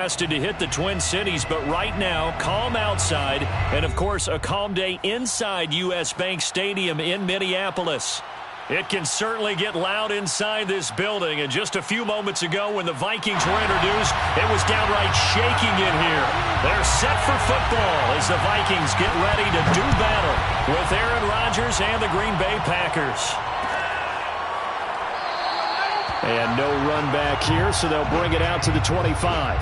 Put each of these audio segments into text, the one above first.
To hit the Twin Cities, but right now, calm outside, and of course, a calm day inside U.S. Bank Stadium in Minneapolis. It can certainly get loud inside this building, and just a few moments ago when the Vikings were introduced, it was downright shaking in here. They're set for football as the Vikings get ready to do battle with Aaron Rodgers and the Green Bay Packers. And no run back here, so they'll bring it out to the 25.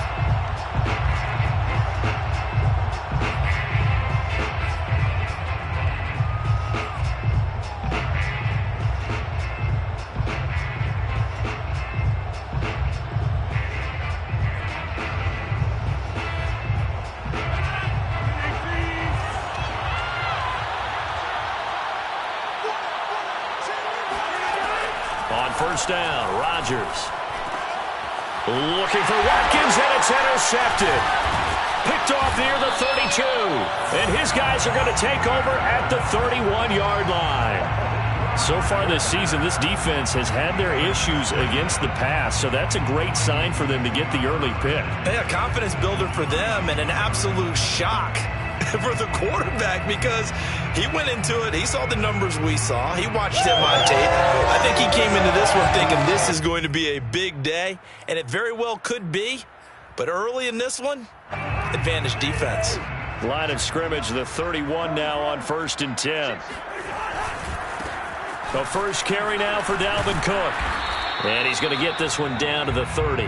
First down, Rodgers. Looking for Watkins, and it's intercepted. Picked off near the 32. And his guys are going to take over at the 31-yard line. So far this season, this defense has had their issues against the pass, so that's a great sign for them to get the early pick. Yeah, confidence builder for them and an absolute shock for the quarterback because he went into it. He saw the numbers we saw. He watched him on tape. I think he came into this one thinking this is going to be a big day, and it very well could be. But early in this one, advantage defense. Line of scrimmage, the 31 now on 1st and 10. The first carry now for Dalvin Cook. And he's going to get this one down to the 30.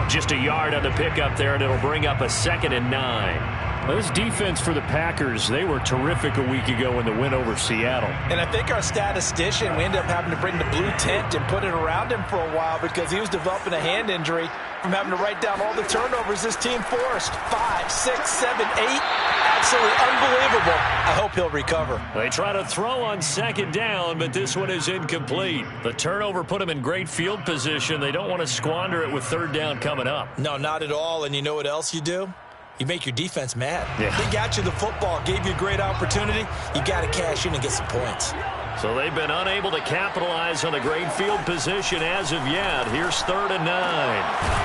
Just a yard on the pickup there, and it'll bring up a 2nd and 9. Well, this defense for the Packers, they were terrific a week ago in the win over Seattle. And I think our statistician, we ended up having to bring the blue tent and put it around him for a while because he was developing a hand injury from having to write down all the turnovers this team forced. 5, 6, 7, 8. Absolutely unbelievable. I hope he'll recover. They try to throw on 2nd down, but this one is incomplete. The turnover put them in great field position. They don't want to squander it with 3rd down coming up. No, not at all. And you know what else you do? You make your defense mad. Yeah. They got you the football, gave you a great opportunity. You got to cash in and get some points. So they've been unable to capitalize on the great field position as of yet. Here's 3rd and 9.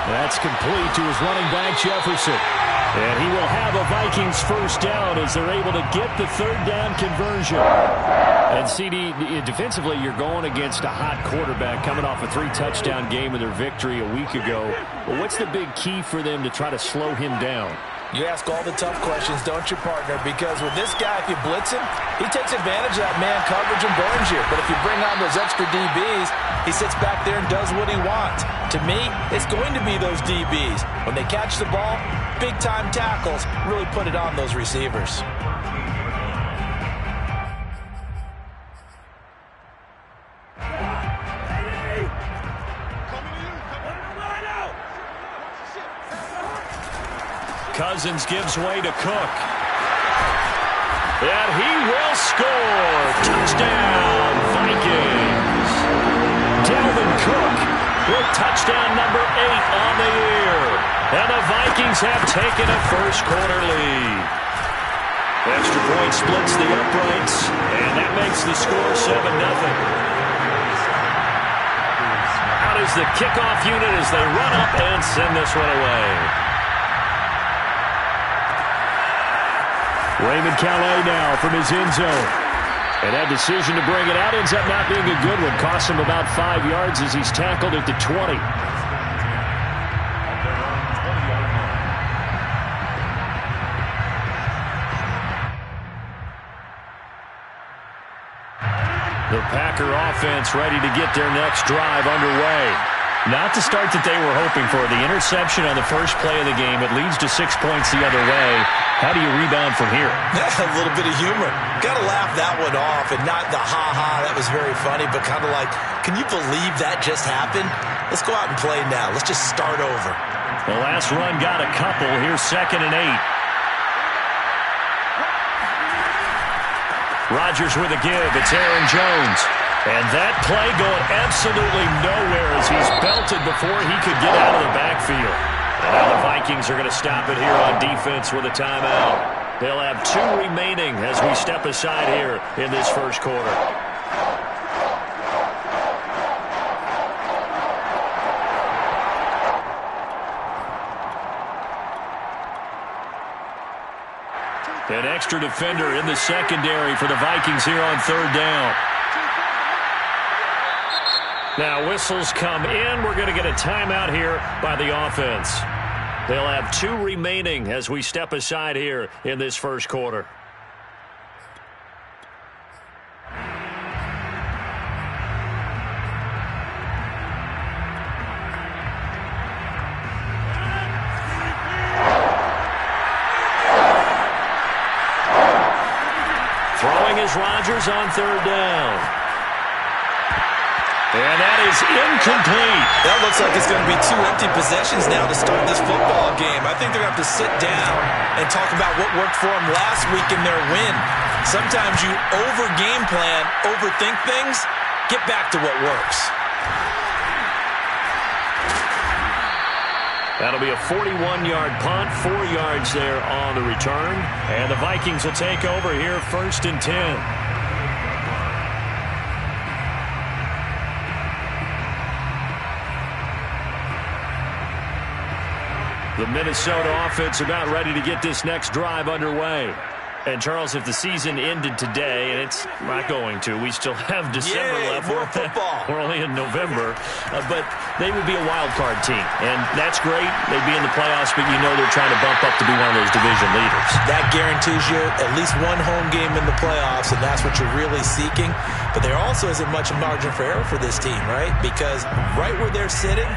That's complete to his running back, Jefferson. And he will have a Vikings first down as they're able to get the 3rd down conversion. And CD, defensively, you're going against a hot quarterback coming off a 3-touchdown game in their victory a week ago. Well, what's the big key for them to try to slow him down? You ask all the tough questions, don't you, partner? Because with this guy, if you blitz him, he takes advantage of that man coverage and burns you. But if you bring on those extra DBs, he sits back there and does what he wants. To me, it's going to be those DBs. When they catch the ball, big-time tackles really put it on those receivers. Cousins gives way to Cook. And he will score. Touchdown, Vikings. Dalvin Cook with touchdown number 8 on the year. And the Vikings have taken a first-quarter lead. Extra point splits the uprights, and that makes the score 7-0. Out is the kickoff unit as they run up and send this one away. Raymond Calais now from his end zone. And that decision to bring it out ends up not being a good one. Costs him about 5 yards as he's tackled at the 20. The Packer offense ready to get their next drive underway. Not the start that they were hoping for. The interception on the first play of the game. It leads to 6 points the other way. How do you rebound from here? A little bit of humor. Got to laugh that one off and not the ha-ha. That was very funny, but kind of like, can you believe that just happened? Let's go out and play now. Let's just start over. The last run got a couple. Here's 2nd and 8. Rodgers with a give. It's Aaron Jones. And that play going absolutely nowhere as he's belted before he could get out of the backfield. And now the Vikings are going to stop it here on defense with a timeout. They'll have 2 remaining as we step aside here in this first quarter. An extra defender in the secondary for the Vikings here on third down. Now whistles come in. We're going to get a timeout here by the offense. They'll have 2 remaining as we step aside here in this first quarter. Throwing is Rodgers on third down. And that is incomplete. That looks like it's going to be 2 empty possessions now to start this football game. I think they're going to have to sit down and talk about what worked for them last week in their win. Sometimes you over-game plan, overthink things, get back to what works. That'll be a 41-yard punt, 4 yards there on the return. And the Vikings will take over here, 1st and 10. The Minnesota offense about ready to get this next drive underway. And, Charles, if the season ended today, and it's not going to, we still have December left. More football. We're only in November. But they would be a wild card team. And that's great. They'd be in the playoffs, but you know they're trying to bump up to be one of those division leaders. That guarantees you at least one home game in the playoffs, and that's what you're really seeking. But there also isn't much margin for error for this team, right? Because right where they're sitting,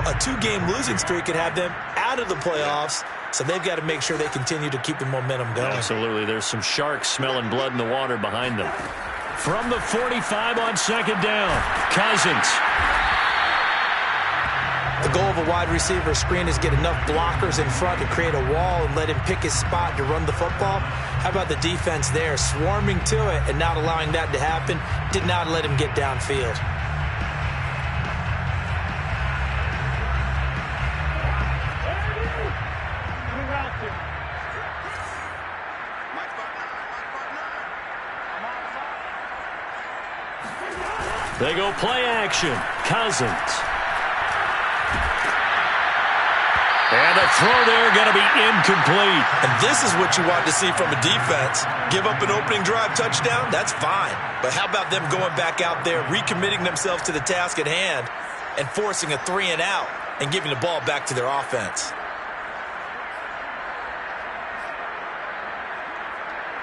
a 2-game losing streak could have them out of the playoffs, so they've got to make sure they continue to keep the momentum going. Absolutely. There's some sharks smelling blood in the water behind them. From the 45 on 2nd down, Cousins. The goal of a wide receiver screen is get enough blockers in front to create a wall and let him pick his spot to run the football. How about the defense there, swarming to it and not allowing that to happen? Did not let him get downfield. They go play action. Cousins. And a throw there going to be incomplete. And this is what you want to see from a defense. Give up an opening drive touchdown, that's fine. But how about them going back out there, recommitting themselves to the task at hand, and forcing a 3-and-out and giving the ball back to their offense?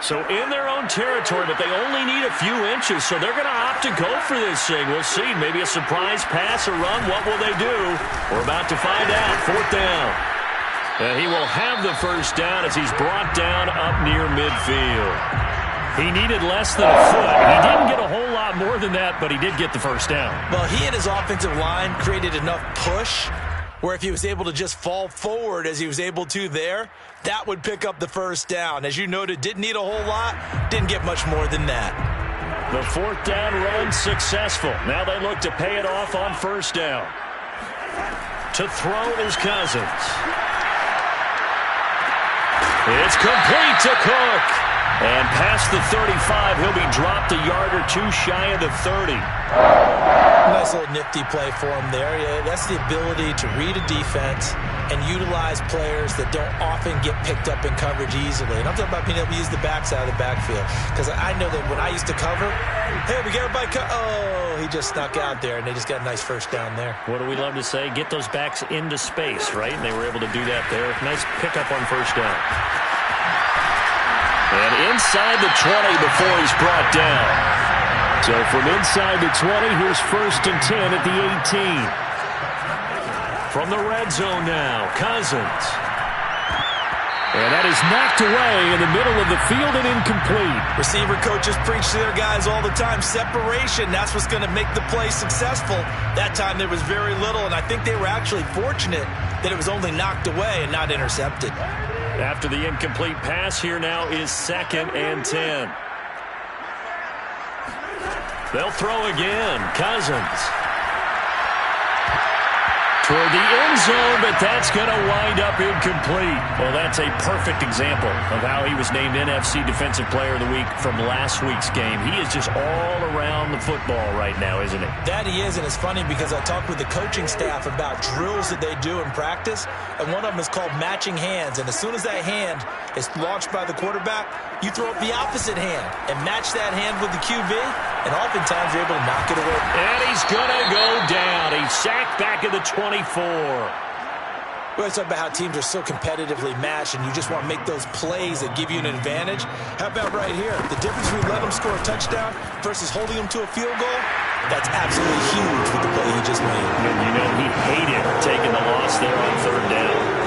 So in their own territory, but they only need a few inches, so they're going to opt to go for this thing. We'll see. Maybe a surprise pass or run. What will they do? We're about to find out. 4th down. And he will have the first down as he's brought down up near midfield. He needed less than a foot. He didn't get a whole lot more than that, but he did get the first down. Well, he and his offensive line created enough push where if he was able to just fall forward as he was able to there, that would pick up the first down. As you noted, didn't need a whole lot, didn't get much more than that. The 4th down run successful. Now they look to pay it off on 1st down. To throw is Cousins. It's complete to Cook. And past the 35, he'll be dropped a yard or 2 shy of the 30. Nice little nifty play for him there. Yeah, that's the ability to read a defense and utilize players that don't often get picked up in coverage easily. And I'm talking about being able to use the backside of the backfield. Because I know that when I used to cover, hey, we got everybody oh, he just snuck out there, and they just got a nice first down there. What do we love to say? Get those backs into space, right? And they were able to do that there. Nice pickup on 1st down. And inside the 20 before he's brought down. So from inside the 20, here's 1st and 10 at the 18. From the red zone now, Cousins. And that is knocked away in the middle of the field and incomplete. Receiver coaches preach to their guys all the time. Separation, that's what's going to make the play successful. That time there was very little, and I think they were actually fortunate that it was only knocked away and not intercepted. After the incomplete pass, here now is 2nd and 10. They'll throw again. Cousins. toward the end zone, but that's going to wind up incomplete. Well, that's a perfect example of how he was named NFC Defensive Player of the Week from last week's game. He is just all around the football right now, isn't he? That he is, and it's funny because I talked with the coaching staff about drills that they do in practice, and one of them is called matching hands. And as soon as that hand is launched by the quarterback, you throw up the opposite hand and match that hand with the QB, and oftentimes you're able to knock it away. And he's going to go down. He's sacked back at the 24. We always talk about how teams are so competitively matched, and you just want to make those plays that give you an advantage. How about right here? The difference between letting them score a touchdown versus holding them to a field goal, that's absolutely huge with the play he just made. And you know he hated taking the loss there on third down.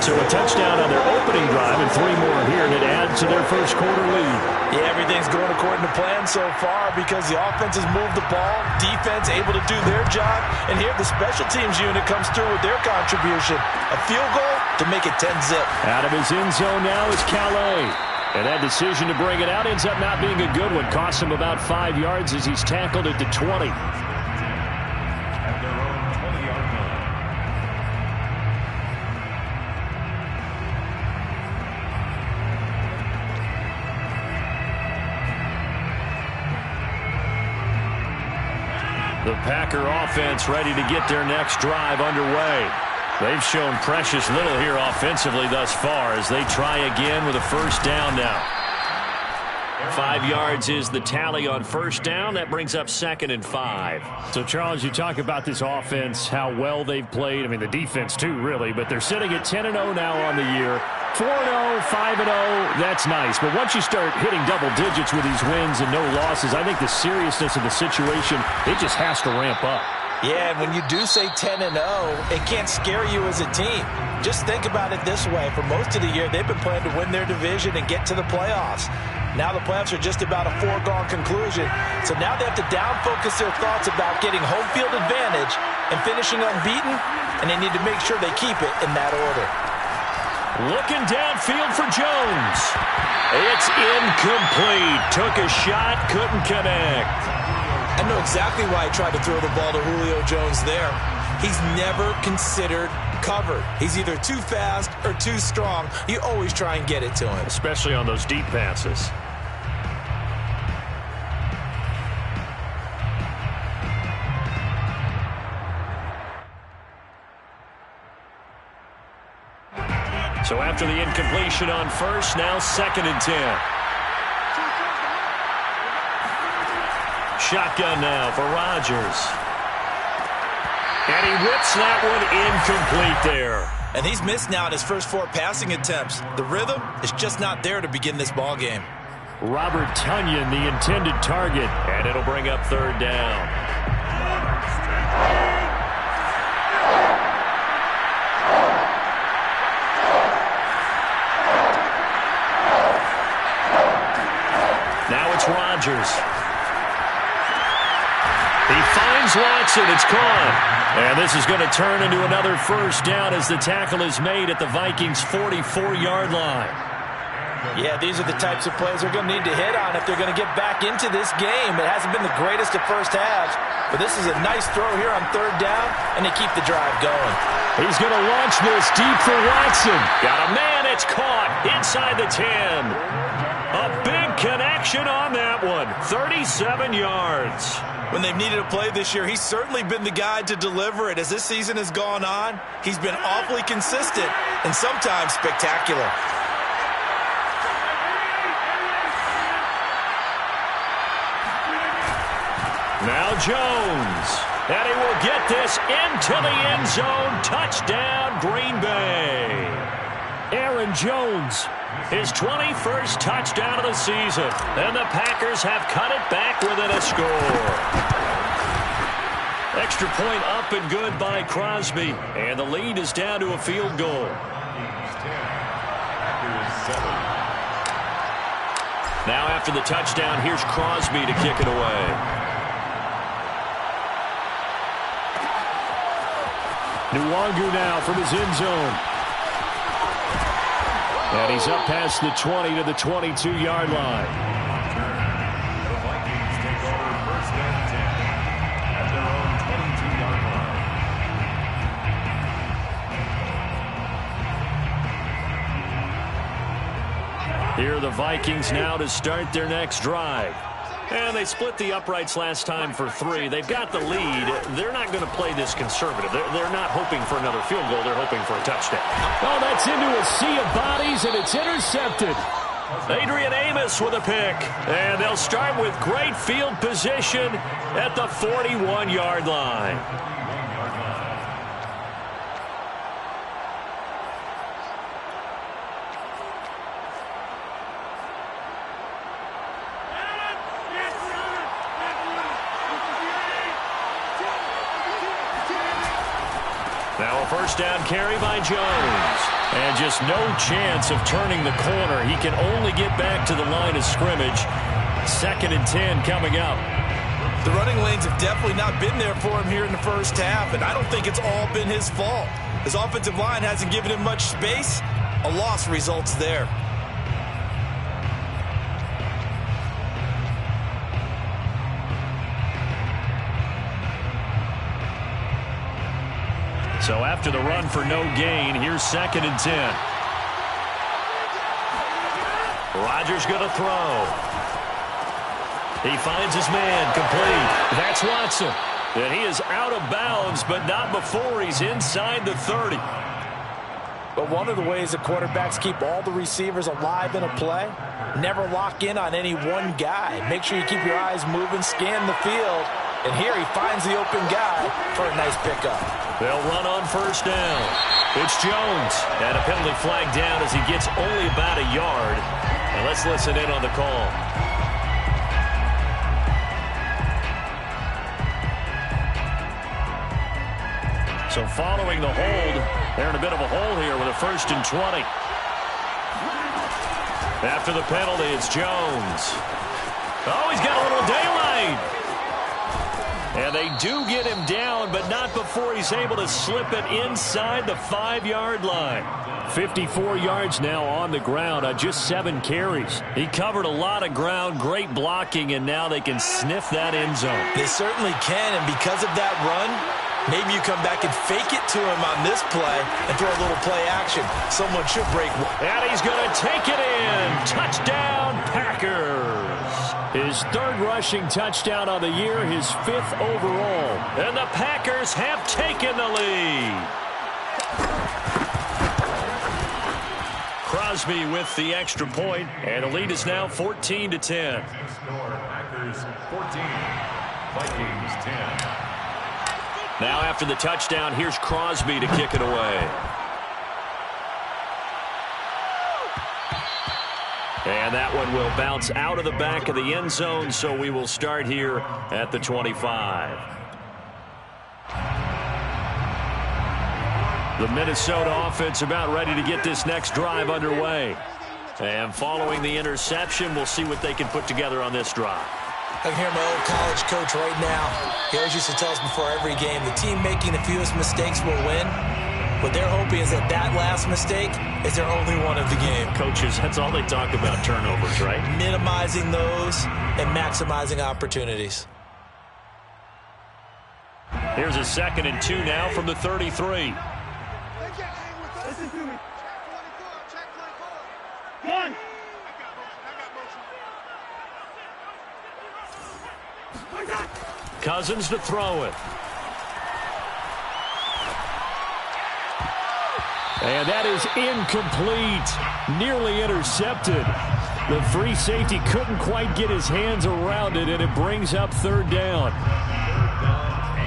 So a touchdown on their opening drive and 3 more here, and it adds to their first quarter lead. Yeah, everything's going according to plan so far because the offense has moved the ball, defense able to do their job, and here the special teams unit comes through with their contribution. A field goal to make it 10-zip. Out of his end zone now is Calais. And that decision to bring it out ends up not being a good one. Costs him about 5 yards as he's tackled at the 20. The Packer offense ready to get their next drive underway. They've shown precious little here offensively thus far as they try again with a first down now. 5 yards is the tally on first down. That brings up 2nd and 5. So, Charles, you talk about this offense, how well they've played. I mean, the defense, too, really. But they're sitting at 10-0 now on the year. 4-0, 5-0, that's nice. But once you start hitting double digits with these wins and no losses, I think the seriousness of the situation, it just has to ramp up. Yeah, and when you do say 10-0, it can't scare you as a team. Just think about it this way. For most of the year, they've been playing to win their division and get to the playoffs. Now the playoffs are just about a foregone conclusion. So now they have to down-focus their thoughts about getting home field advantage and finishing unbeaten, and they need to make sure they keep it in that order. Looking downfield for Jones. It's incomplete. Took a shot, couldn't connect. I know exactly why he tried to throw the ball to Julio Jones there. He's never considered covered. He's either too fast or too strong. You always try and get it to him. Especially on those deep passes. So after the incompletion on first, now 2nd and 10. Shotgun now for Rodgers. And he whips that one incomplete there. And he's missed now in his first 4 passing attempts. The rhythm is just not there to begin this ball game. Robert Tonyan, the intended target, and it'll bring up 3rd down. Now it's Rodgers. He finds Watson. It's caught. And this is going to turn into another first down as the tackle is made at the Vikings' 44-yard line. Yeah, these are the types of plays they're going to need to hit on if they're going to get back into this game. It hasn't been the greatest of first halves, but this is a nice throw here on 3rd down, and they keep the drive going. He's going to launch this deep for Watson. Got a man. It's caught inside the 10. A big connection on that one. 37 yards. When they've needed a play this year, he's certainly been the guy to deliver it. As this season has gone on, he's been awfully consistent and sometimes spectacular. Now Jones. And he will get this into the end zone. Touchdown, Green Bay. Aaron Jones. His 21st touchdown of the season. And the Packers have cut it back within a score. Extra point up and good by Crosby. And the lead is down to a field goal. Now after the touchdown, here's Crosby to kick it away. Nwangu now from his end zone. And he's up past the 20 to the 22-yard line. The Vikings take over 1st and 10 at their own 22-yard line. Here are the Vikings now to start their next drive. And they split the uprights last time for 3. They've got the lead. They're not going to play this conservative. They're not hoping for another field goal. They're hoping for a touchdown. Oh, that's into a sea of bodies, and it's intercepted. Adrian Amos with a pick. And they'll start with great field position at the 41-yard line. Now a first down carry by Jones. And just no chance of turning the corner. He can only get back to the line of scrimmage. 2nd and 10 coming up. The running lanes have definitely not been there for him here in the first half, and I don't think it's all been his fault. His offensive line hasn't given him much space. A loss results there. So after the run for no gain, here's 2nd and 10. Rodgers going to throw. He finds his man, complete. That's Watson. And he is out of bounds, but not before he's inside the 30. But one of the ways that quarterbacks keep all the receivers alive in a play, never lock in on any one guy. Make sure you keep your eyes moving, scan the field. And here he finds the open guy for a nice pickup. They'll run on first down. It's Jones. And a penalty flag down as he gets only about a yard. And let's listen in on the call. So following the hold, they're in a bit of a hole here with a 1st and 20. After the penalty, it's Jones. Oh, he's got a little daylight. And they do get him down, but not before he's able to slip it inside the 5-yard line. 54 yards now on the ground on just 7 carries. He covered a lot of ground, great blocking, and now they can sniff that end zone. They certainly can, and because of that run, maybe you come back and fake it to him on this play and throw a little play action. Someone should break. And he's going to take it in. Touchdown, Packers. His 3rd rushing touchdown on the year, his 5th overall. And the Packers have taken the lead. Crosby with the extra point, and the lead is now 14-10. Packers 14, Vikings 10. Now after the touchdown, here's Crosby to kick it away. And that one will bounce out of the back of the end zone, so we will start here at the 25. The Minnesota offense about ready to get this next drive underway. And following the interception, we'll see what they can put together on this drive. I can hear my old college coach right now. He always used to tell us before every game, the team making the fewest mistakes will win. What they're hoping is that that last mistake is their only one of the game. Coaches, that's all they talk about, turnovers, right? Minimizing those and maximizing opportunities. Here's a 2nd and 2 now from the 33. Listen to me. Check 24. One. Cousins to throw it. And that is incomplete. Nearly intercepted. The free safety couldn't quite get his hands around it, and it brings up 3rd down. 3rd down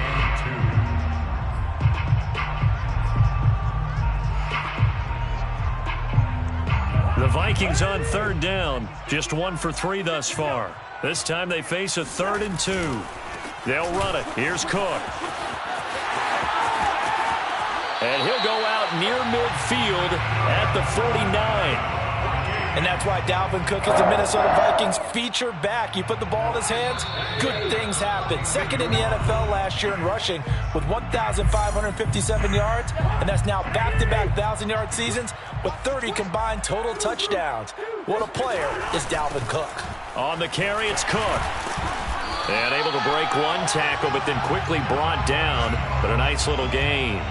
and 2. The Vikings on 3rd down. Just 1 for 3 thus far. This time they face a 3rd and 2. They'll run it. Here's Cook. And he'll go out near midfield at the 49. And that's why Dalvin Cook is the Minnesota Vikings feature back. You put the ball in his hands, good things happen. 2nd in the NFL last year in rushing with 1,557 yards. And that's now back-to-back 1,000-yard seasons with 30 combined total touchdowns. What a player is Dalvin Cook. On the carry, it's Cook. And able to break one tackle, but then quickly brought down. But a nice little gain.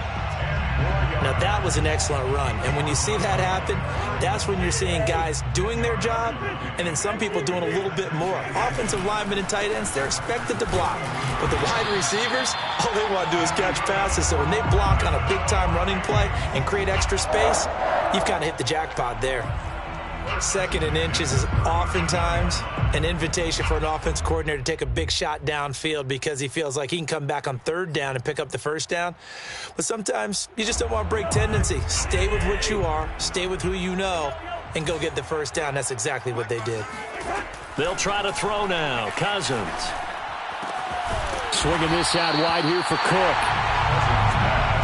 Now, that was an excellent run. And when you see that happen, that's when you're seeing guys doing their job and then some people doing a little bit more. Offensive linemen and tight ends, they're expected to block. But the wide receivers, all they want to do is catch passes. So when they block on a big-time running play and create extra space, you've kind of hit the jackpot there. Second and inches is oftentimes an invitation for an offense coordinator to take a big shot downfield because he feels like he can come back on third down and pick up the first down. But sometimes you just don't want to break tendency. Stay with what you are, stay with who you know, and go get the first down. That's exactly what they did. They'll try to throw now. Cousins. Swinging this out wide here for Cook.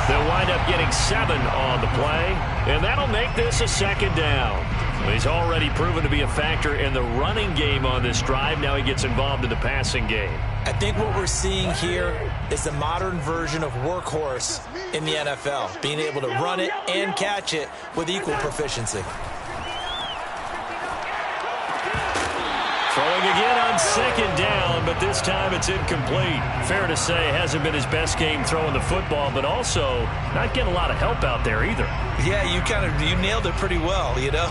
They'll wind up getting 7 on the play, and that'll make this a second down. He's already proven to be a factor in the running game on this drive. Now he gets involved in the passing game. I think what we're seeing here is the modern version of workhorse in the NFL, being able to run it and catch it with equal proficiency. Throwing again on second down, but this time it's incomplete. Fair to say, hasn't been his best game throwing the football, but also not getting a lot of help out there either. Yeah, you nailed it pretty well, you know.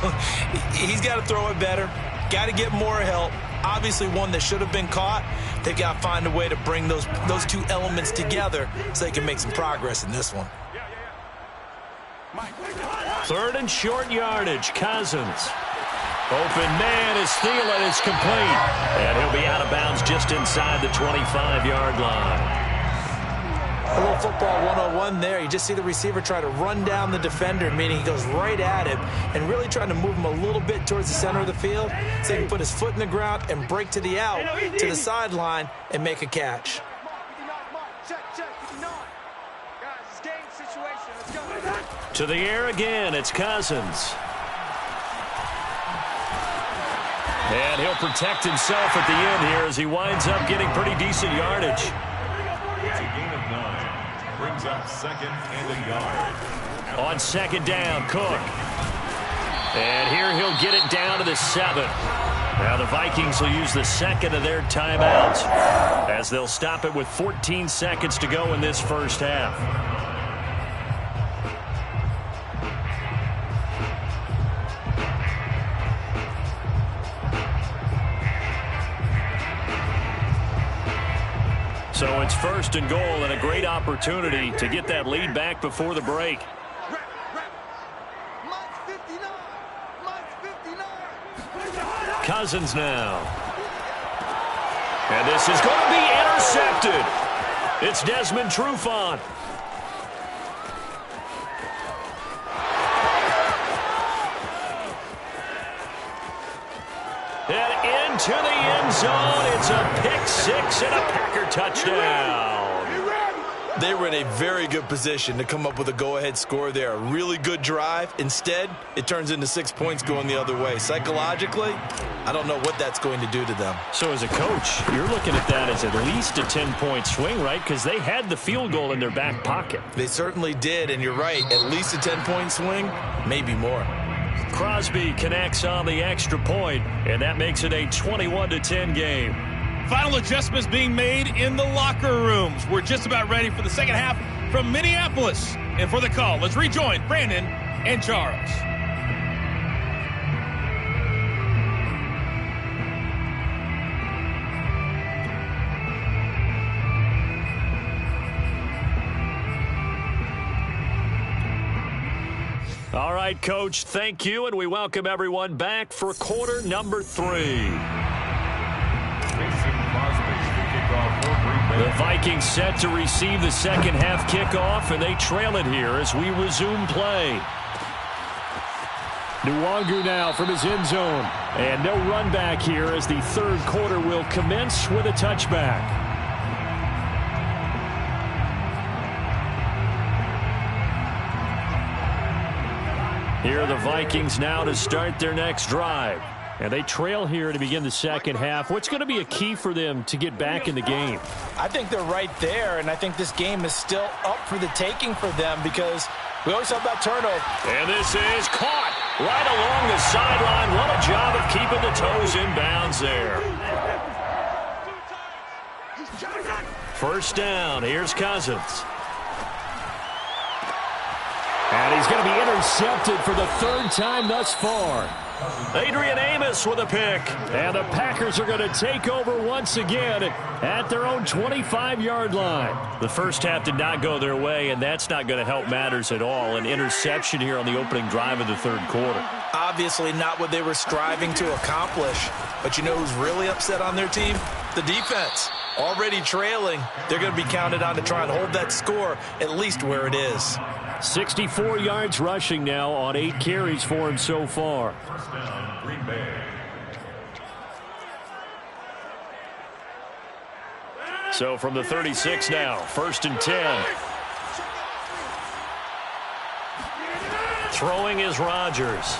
He's got to throw it better, got to get more help. Obviously one that should have been caught. They've got to find a way to bring those two elements together so they can make some progress in this one. Third and short yardage, Cousins. Open man is Thielen is complete. And he'll be out of bounds just inside the 25-yard line. A little football 101 there. You just see the receiver try to run down the defender, meaning he goes right at him and really trying to move him a little bit towards the center of the field so he can put his foot in the ground and break to the out, to the sideline, and make a catch. To the air again, it's Cousins. And he'll protect himself at the end here as he winds up getting pretty decent yardage. It's a gain of 9. Brings up second and a yard. On second down, Cook. And here he'll get it down to the 7. Now the Vikings will use the second of their timeouts as they'll stop it with 14 seconds to go in this first half. So it's first and goal and a great opportunity to get that lead back before the break. Cousins now. And this is going to be intercepted. It's Desmond Trufant. And into the end zone. It's a pick six and a Packer touchdown. They were in a very good position to come up with a go-ahead score there. A really good drive. Instead, it turns into 6 points going the other way. Psychologically, I don't know what that's going to do to them. So as a coach, you're looking at that as at least a 10-point swing, right? Because they had the field goal in their back pocket. They certainly did, and you're right. At least a 10-point swing, maybe more. Crosby connects on the extra point, and that makes it a 21-10 game. Final adjustments being made in the locker rooms. We're just about ready for the second half from Minneapolis. And for the call, let's rejoin Brandon and Charles. All right, Coach, thank you, and we welcome everyone back for quarter number 3. The Vikings set to receive the second half kickoff, and they trail it here as we resume play. Nwangu now from his end zone. And no run back here as the third quarter will commence with a touchback. Here are the Vikings now to start their next drive. And they trail here to begin the second half. What's going to be a key for them to get back in the game? I think they're right there, and I think this game is still up for the taking for them because we always talk about turnover. And this is caught right along the sideline. What a job of keeping the toes in bounds there. First down. Here's Cousins. And he's going to be intercepted for the third time thus far. Adrian Amos with a pick. And the Packers are going to take over once again at their own 25-yard line. The first half did not go their way, and that's not going to help matters at all. An interception here on the opening drive of the third quarter. Obviously not what they were striving to accomplish. But you know who's really upset on their team? The defense. Already trailing, they're going to be counted on to try and hold that score at least where it is. 64 yards rushing now on 8 carries for him so far. First down, Green Bay. So from the 36 now, 1st and 10. Throwing is Rodgers.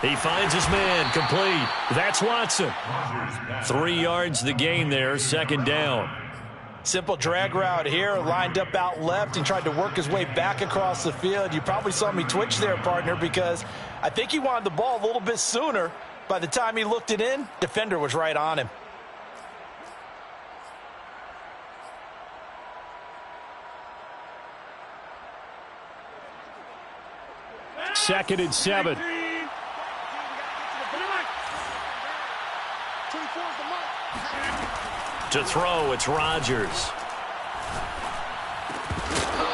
He finds his man, complete. That's Watson. 3 yards the gain there, 2nd down. Simple drag route here, lined up out left and tried to work his way back across the field. You probably saw me twitch there, partner, because I think he wanted the ball a little bit sooner. By the time he looked it in, defender was right on him. Second and 7. To throw, it's Rodgers.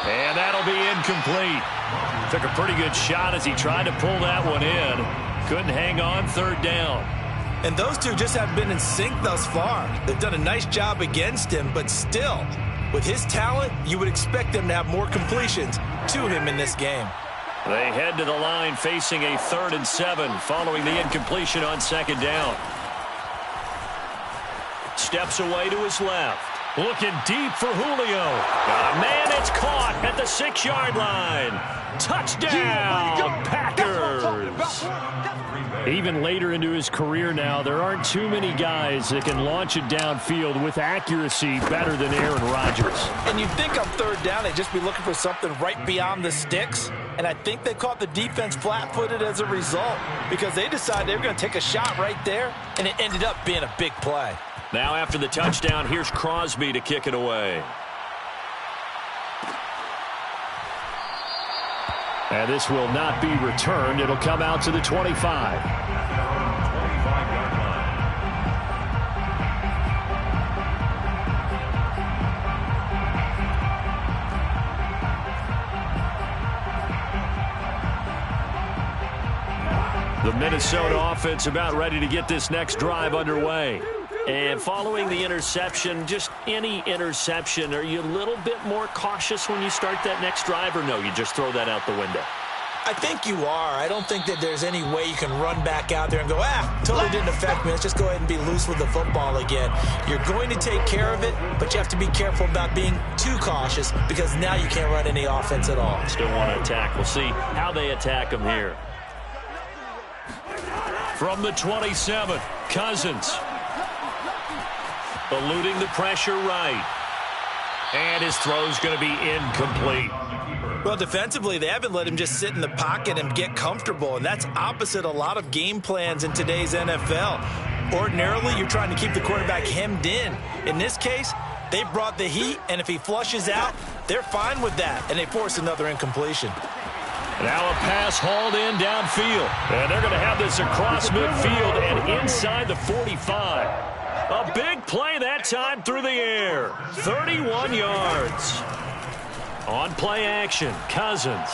And that'll be incomplete. Took a pretty good shot as he tried to pull that one in. Couldn't hang on, 3rd down. And those two just have been in sync thus far. They've done a nice job against him, but still, with his talent, you would expect them to have more completions to him in this game. They head to the line facing a 3rd and 7 following the incompletion on 2nd down. Steps away to his left. Looking deep for Julio. Man, it's caught at the 6-yard line. Touchdown, Packers. Even later into his career now, there aren't too many guys that can launch it downfield with accuracy better than Aaron Rodgers. And you'd think on 3rd down they'd just be looking for something right beyond the sticks. And I think they caught the defense flat-footed as a result because they decided they were going to take a shot right there, and it ended up being a big play. Now after the touchdown, here's Crosby to kick it away. And this will not be returned. It'll come out to the 25. 25-yard line. The Minnesota offense about ready to get this next drive underway. And following the interception, just any interception, are you a little bit more cautious when you start that next drive, or no, you just throw that out the window? I think you are. I don't think that there's any way you can run back out there and go, totally didn't affect me. Let's just go ahead and be loose with the football again. You're going to take care of it, but you have to be careful about being too cautious because now you can't run any offense at all. Still want to attack. We'll see how they attack them here. From the 27, Cousins. Eluding the pressure right. And his throw's going to be incomplete. Well, defensively, they haven't let him just sit in the pocket and get comfortable, and that's opposite a lot of game plans in today's NFL. Ordinarily, you're trying to keep the quarterback hemmed in. In this case, they brought the heat, and if he flushes out, they're fine with that, and they force another incompletion. Now a pass hauled in downfield. And they're going to have this across midfield and inside the 45. A big play that time through the air. 31 yards. On play action, Cousins.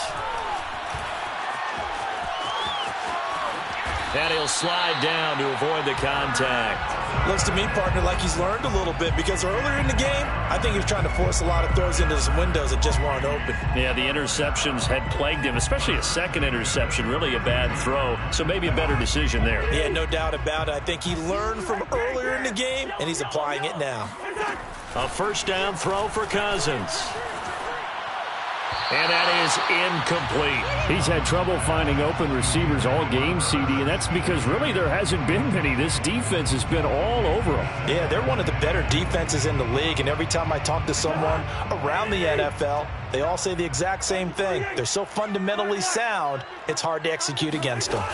And he'll slide down to avoid the contact. Looks to me, partner, like he's learned a little bit because earlier in the game, I think he was trying to force a lot of throws into some windows that just weren't open. Yeah, the interceptions had plagued him, especially a second interception, really a bad throw. So maybe a better decision there. Yeah, no doubt about it. I think he learned from earlier in the game, and he's applying it now. A first down throw for Cousins. And that is incomplete. He's had trouble finding open receivers all game, CD, and that's because really there hasn't been many. This defense has been all over them. Yeah, they're one of the better defenses in the league, and every time I talk to someone around the NFL, they all say the exact same thing. They're so fundamentally sound, it's hard to execute against them.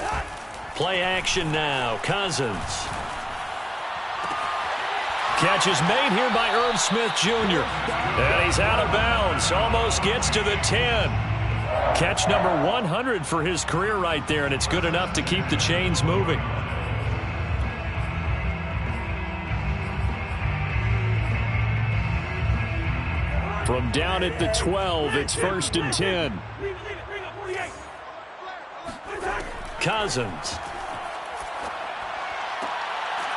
Play action now, Cousins. Catch is made here by Irv Smith Jr. And he's out of bounds. Almost gets to the 10. Catch number 100 for his career right there, and it's good enough to keep the chains moving. From down at the 12, it's 1st and 10. Cousins.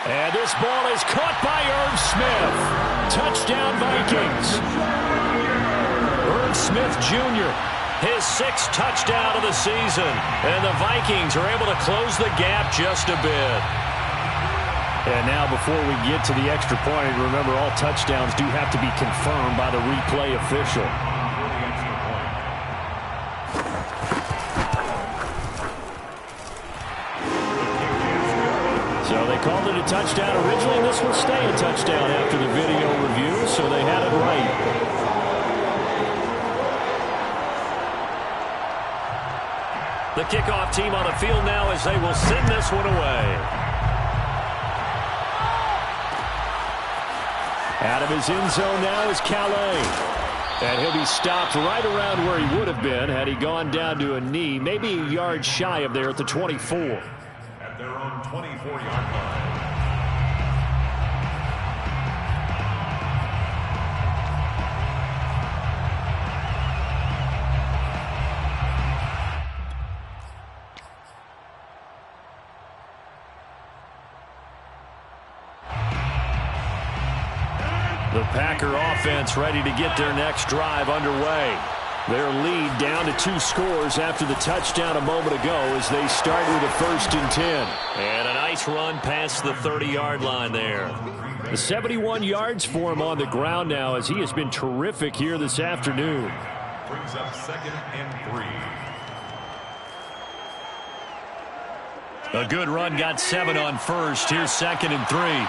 And this ball is caught by Irv Smith. Touchdown, Vikings. Irv Smith Jr., his 6th touchdown of the season. And the Vikings are able to close the gap just a bit. And now before we get to the extra point, remember all touchdowns do have to be confirmed by the replay official. So they called it a touchdown originally, and this will stay a touchdown after the video review, so they had it right. The kickoff team on the field now as they will send this one away. Out of his end zone now is Calais. And he'll be stopped right around where he would have been had he gone down to a knee, maybe a yard shy of there at the 24. At their own 24-yard line. The Packer offense ready to get their next drive underway. Their lead down to 2 scores after the touchdown a moment ago as they start with a 1st and 10. And a nice run past the 30-yard line there. The 71 yards for him on the ground now as he has been terrific here this afternoon. Brings up 2nd and 3. A good run got 7 on first. Here's 2nd and 3.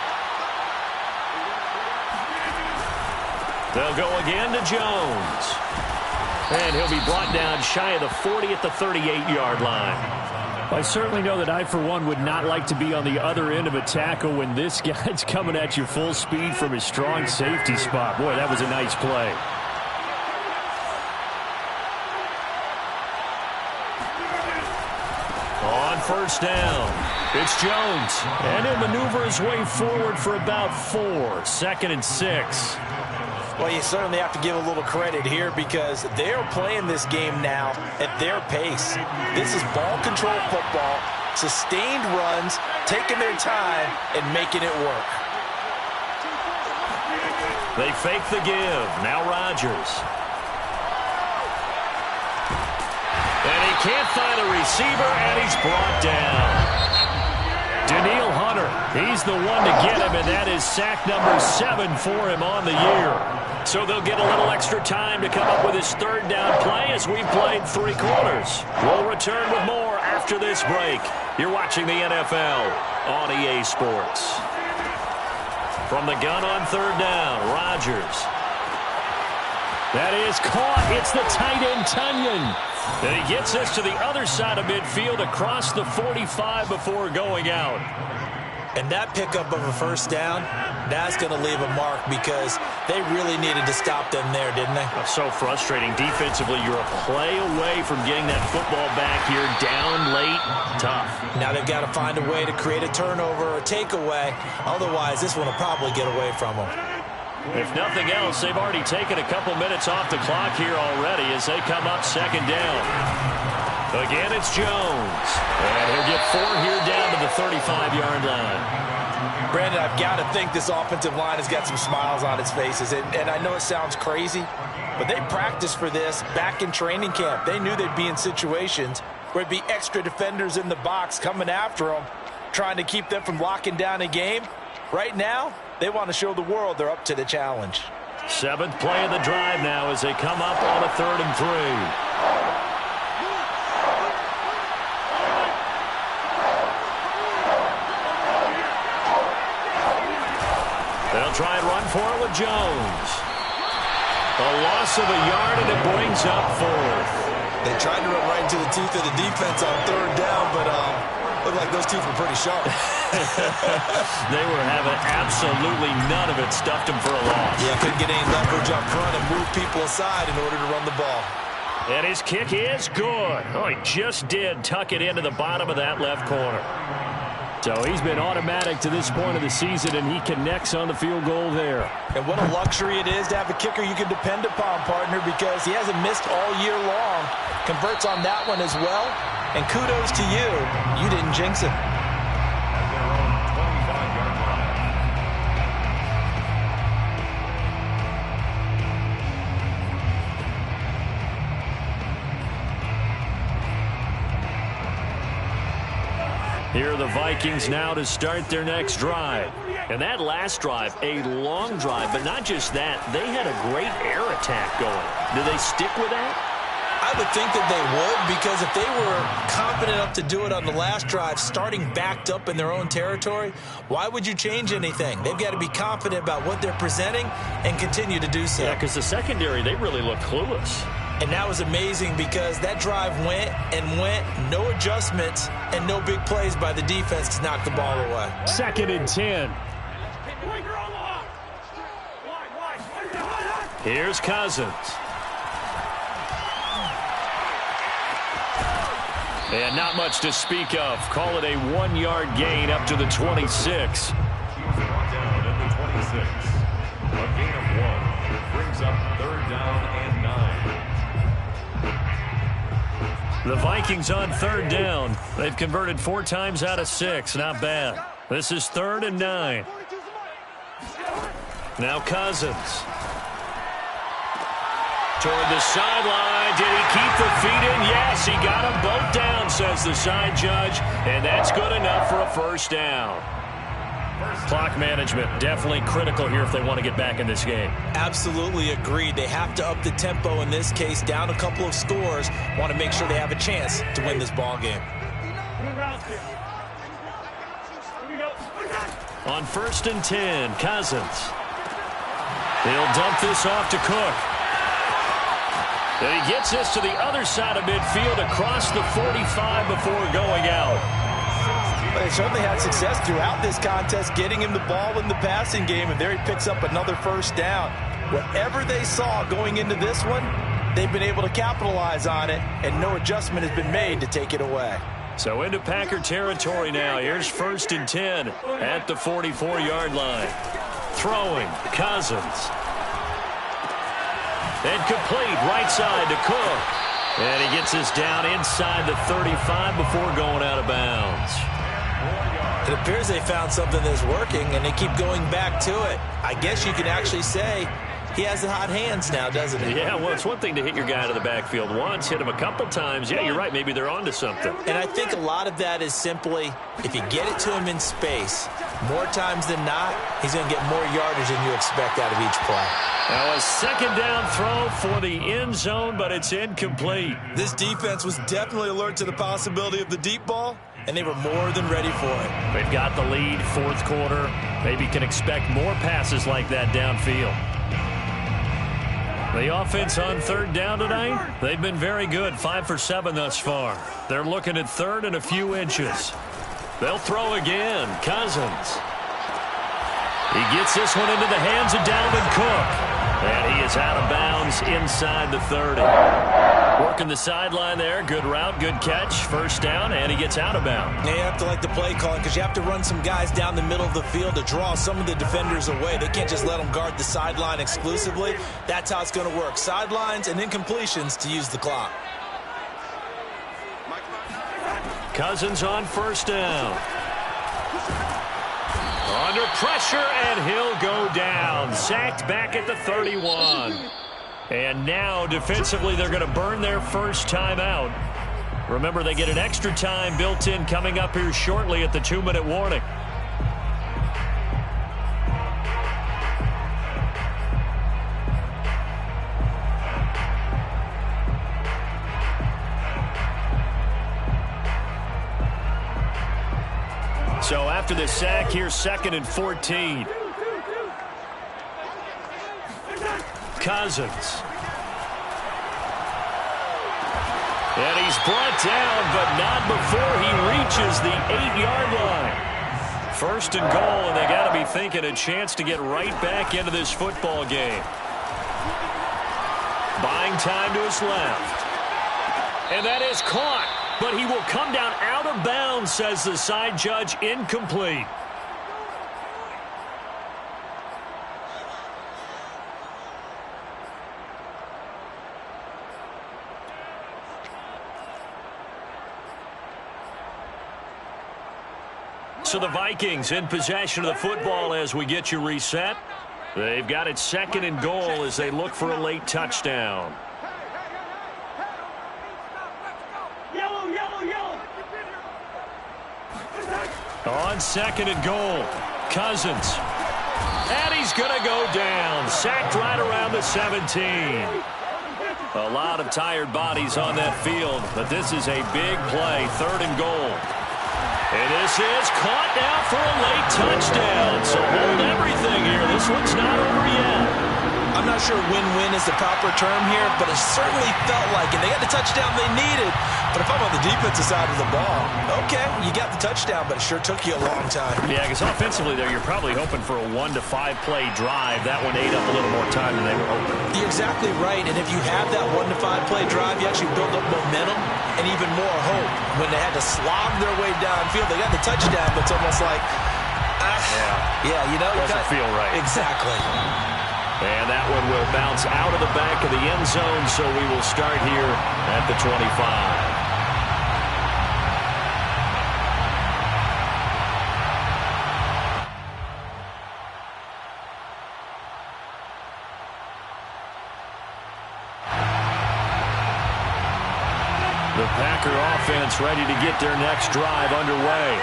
They'll go again to Jones. And he'll be brought down shy of the 40 at the 38-yard line. I certainly know that I, for one, would not like to be on the other end of a tackle when this guy's coming at you full speed from his strong safety spot. Boy, that was a nice play. On 1st down, it's Jones. And he'll maneuver his way forward for about 4. 2nd and 6. Well, you certainly have to give a little credit here because they're playing this game now at their pace. This is ball control football, sustained runs, taking their time, and making it work. They fake the give. Now Rodgers. And he can't find a receiver, and he's brought down. Danielle Hunter, he's the one to get him, and that is sack number 7 for him on the year. So they'll get a little extra time to come up with his 3rd down play as we've played 3 quarters. We'll return with more after this break. You're watching the NFL on EA Sports. From the gun on 3rd down, Rodgers. That is caught. It's the tight end, Tunyon. And he gets this to the other side of midfield across the 45 before going out. And that pickup of a 1st down, that's going to leave a mark because they really needed to stop them there, didn't they? So frustrating. Defensively, you're a play away from getting that football back here down late. Tough. Now they've got to find a way to create a turnover or takeaway. Otherwise, this one will probably get away from them. If nothing else, they've already taken a couple minutes off the clock here already as they come up 2nd down. Again, it's Jones. And he'll get 4 here down to the 35-yard line. Brandon, I've got to think this offensive line has got some smiles on its faces. And I know it sounds crazy, but they practiced for this back in training camp. They knew they'd be in situations where there'd be extra defenders in the box coming after them, trying to keep them from locking down a game. Right now, they want to show the world they're up to the challenge. 7th play of the drive now as they come up on a 3rd and 3. They'll try and run for it with Jones. A loss of a yard, and it brings up 4th. They tried to run right into the teeth of the defense on 3rd down, but looked like those teeth were pretty sharp. They were having absolutely none of it. Stuffed them for a loss. Yeah, couldn't get any leverage up front and move people aside in order to run the ball. And his kick is good. Oh, he just did tuck it into the bottom of that left corner. So he's been automatic to this point of the season, and he connects on the field goal there. And what a luxury it is to have a kicker you can depend upon, partner, because he hasn't missed all year long. Converts on that one as well. And kudos to you. You didn't jinx it. At their own 25-yard line. Here are the Vikings now to start their next drive. And that last drive, a long drive, but not just that. They had a great air attack going. Do they stick with that? I would think that they would, because if they were confident enough to do it on the last drive, starting backed up in their own territory, why would you change anything? They've got to be confident about what they're presenting and continue to do so. Yeah, because the secondary, they really look clueless. And that was amazing because that drive went and went, no adjustments, and no big plays by the defense to knock the ball away. 2nd and 10. Here's Cousins. And not much to speak of. Call it a 1-yard gain up to the 26. He's brought down at the 26. A gain of 1. Brings up 3rd down and 9. The Vikings on 3rd down. They've converted 4 times out of 6. Not bad. This is 3rd and 9. Now Cousins. Toward the sideline. Did he keep the feet in? Yes, he got them both down, says the side judge. And that's good enough for a 1st down. Clock management definitely critical here if they want to get back in this game. Absolutely agreed. They have to up the tempo in this case, down a couple of scores. Want to make sure they have a chance to win this ball game. On 1st and 10, Cousins. He'll dump this off to Cook. And he gets this to the other side of midfield across the 45 before going out. They certainly had success throughout this contest, getting him the ball in the passing game, and there he picks up another 1st down. Whatever they saw going into this one, they've been able to capitalize on it, and no adjustment has been made to take it away. So into Packer territory now. Here's 1st and 10 at the 44-yard line. Throwing, Cousins. And complete right side to Cook. And he gets this down inside the 35 before going out of bounds. It appears they found something that's working, and they keep going back to it. I guess you can actually say he has the hot hands now, doesn't he? Yeah, well, it's one thing to hit your guy to the backfield once, hit him a couple times. Yeah, you're right. Maybe they're onto something. And I think a lot of that is simply, if you get it to him in space, more times than not, he's going to get more yardage than you expect out of each play. Now a 2nd down throw for the end zone, but it's incomplete. This defense was definitely alert to the possibility of the deep ball, and they were more than ready for it. They've got the lead, 4th quarter. Maybe can expect more passes like that downfield. The offense on 3rd down tonight, they've been very good, 5 for 7 thus far. They're looking at 3rd and a few inches. They'll throw again. Cousins. He gets this one into the hands of Dalvin Cook. And he is out of bounds inside the 30. Working the sideline there. Good route, good catch. 1st down, and he gets out of bounds. You have to like the play calling because you have to run some guys down the middle of the field to draw some of the defenders away. They can't just let them guard the sideline exclusively. That's how it's going to work. Sidelines and incompletions to use the clock. Cousins on 1st down. Under pressure, and he'll go down. Sacked back at the 31. And now, defensively, they're going to burn their 1st timeout. Remember, they get an extra time built in coming up here shortly at the 2-minute warning. So after the sack, here's 2nd and 14. Cousins. And he's brought down, but not before he reaches the 8-yard line. 1st and goal, and they got to be thinking a chance to get right back into this football game. Buying time to his left. And that is caught. But he will come down out of bounds, says the side judge. Incomplete. So the Vikings in possession of the football as we get you reset. They've got it 2nd and goal as they look for a late touchdown. On 2nd and goal, Cousins. And he's going to go down. Sacked right around the 17. A lot of tired bodies on that field, but this is a big play. 3rd and goal. And this is caught now for a late touchdown. So hold everything here. This one's not over yet. I'm not sure win-win is the proper term here, but it certainly felt like it. They got the touchdown they needed. But if I'm on the defensive side of the ball, okay, you got the touchdown, but it sure took you a long time. Yeah, because offensively there, you're probably hoping for a 1 to 5 play drive. That one ate up a little more time than they were hoping. You're exactly right. And if you have that 1 to 5 play drive, you actually build up momentum and even more hope. When they had to slog their way downfield, they got the touchdown, but it's almost like, you know, doesn't feel right. Exactly. And that one will bounce out of the back of the end zone, so we will start here at the 25. The Packer offense ready to get their next drive underway.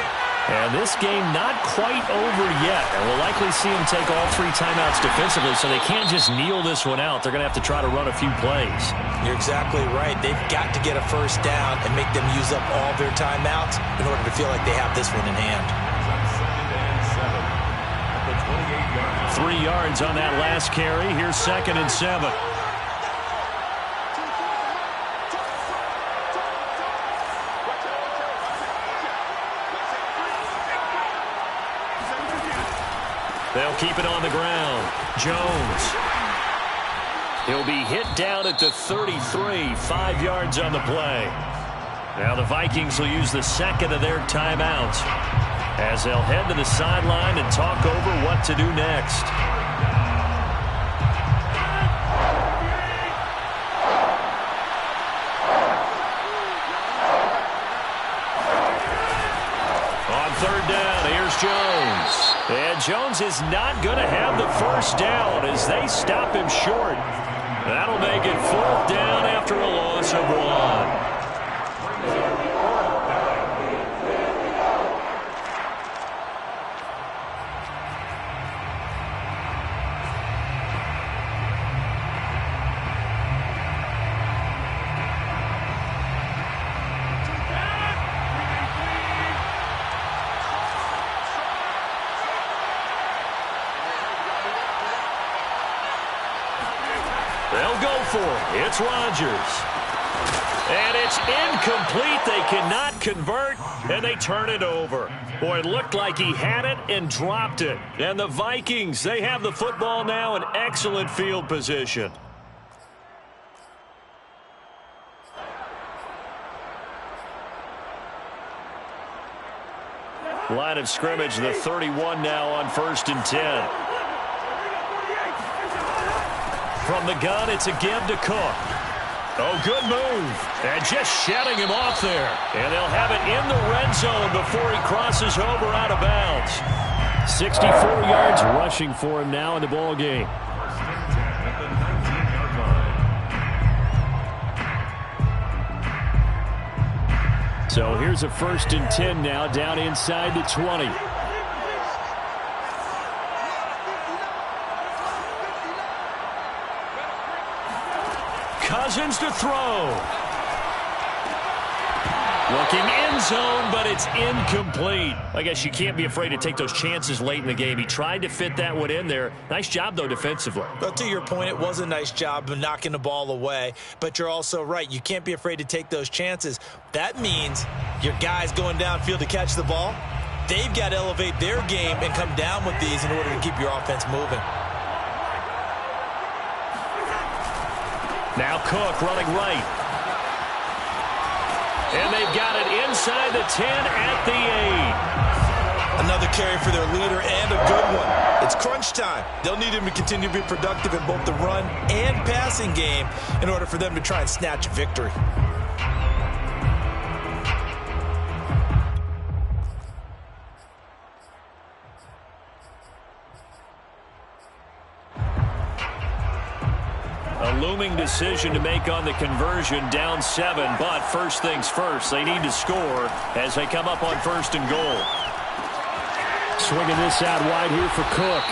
And this game not quite over yet. And we'll likely see them take all 3 timeouts defensively, so they can't just kneel this one out. They're going to have to try to run a few plays. You're exactly right. They've got to get a first down and make them use up all their timeouts in order to feel like they have this one in hand. 3 yards on that last carry. Here's 2nd and 7. They'll keep it on the ground. Jones. He'll be hit down at the 33, 5 yards on the play. Now the Vikings will use the 2nd of their timeouts as they'll head to the sideline and talk over what to do next. On 3rd down, here's Jones. And Jones is not going to have the first down as they stop him short. That'll make it 4th down after a loss of 1. They'll go for it. It's Rodgers. And it's incomplete. They cannot convert, and they turn it over. Boy, it looked like he had it and dropped it. And the Vikings, they have the football now in excellent field position. Line of scrimmage, the 31 now on 1st and 10. From the gun, it's a give to Cook. Oh, good move. And just shutting him off there. And they'll have it in the red zone before he crosses over out of bounds. 64 yards rushing for him now in the ball game. So here's a 1st and 10 now down inside the 20. Cousins to throw. Looking end zone, but it's incomplete. I guess you can't be afraid to take those chances late in the game. He tried to fit that one in there. Nice job, though, defensively. But to your point, it was a nice job of knocking the ball away. But you're also right. You can't be afraid to take those chances. That means your guys going downfield to catch the ball, they've got to elevate their game and come down with these in order to keep your offense moving. Now Cook running right. And they've got it inside the 10 at the 8. Another carry for their leader and a good one. It's crunch time. They'll need him to continue to be productive in both the run and passing game in order for them to try and snatch a victory. A looming decision to make on the conversion, down 7, but first things first, they need to score as they come up on 1st and goal. Swinging this out wide here for Cook.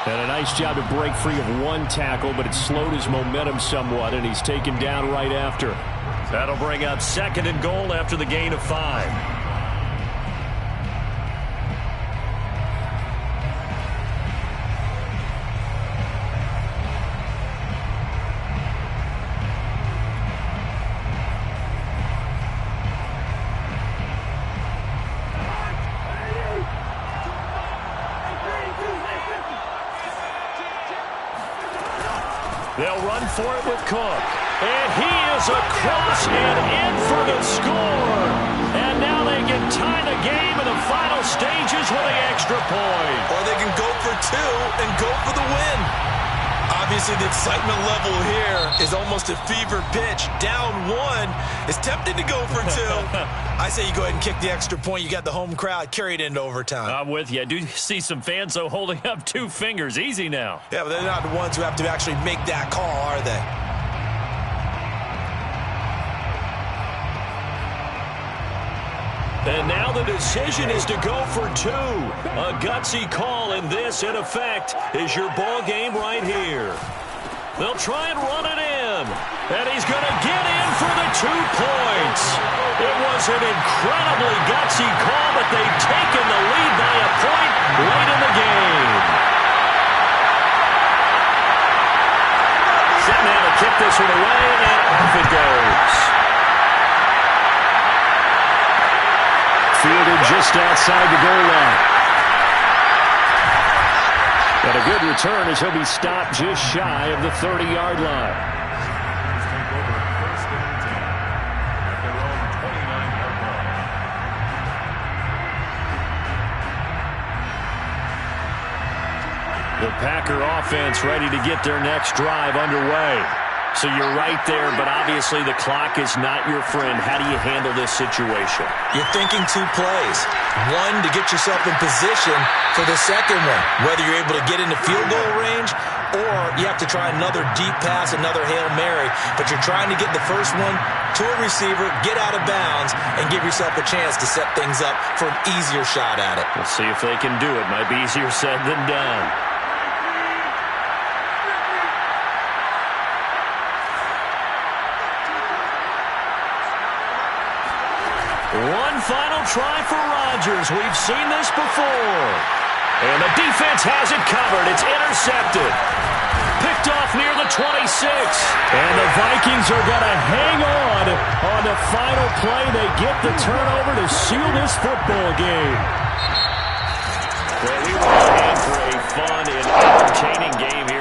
And a nice job to break free of one tackle, but it slowed his momentum somewhat, and he's taken down right after. That'll bring up 2nd and goal after the gain of 5. They'll run for it with Cook. And he is across and in for the score. And now they can tie the game in the final stages with the extra point. Or they can go for 2 and go for the win. Obviously, the excitement level here is almost a fever pitch. Down 1 is tempted to go for 2. I say you go ahead and kick the extra point. You got the home crowd carried into overtime. I'm with you. I do see some fans, though, holding up 2 fingers. Easy now. Yeah, but they're not the ones who have to actually make that call, are they? And now the decision is to go for 2. A gutsy call, and this, in effect, is your ball game right here. They'll try and run it in. And he's going to get in for the 2 points. It was an incredibly gutsy call, but they've taken the lead by a point late in the game. Set now to kick this one away, and off it goes. Fielded just outside the goal line. But a good return as he'll be stopped just shy of the 30-yard line. Take over 1st and 10 at their own 29-yard line. The Packer offense ready to get their next drive underway. So you're right there, but obviously the clock is not your friend. How do you handle this situation? You're thinking 2 plays. 1 to get yourself in position for the second one, whether you're able to get into field goal range or you have to try another deep pass, another Hail Mary, but you're trying to get the first one to a receiver, get out of bounds, and give yourself a chance to set things up for an easier shot at it. We'll see if they can do it. Might be easier said than done. One final try for Rodgers. We've seen this before. And the defense has it covered. It's intercepted. Picked off near the 26. And the Vikings are going to hang on the final play. They get the turnover to seal this football game. Well, we were in for a fun and entertaining game here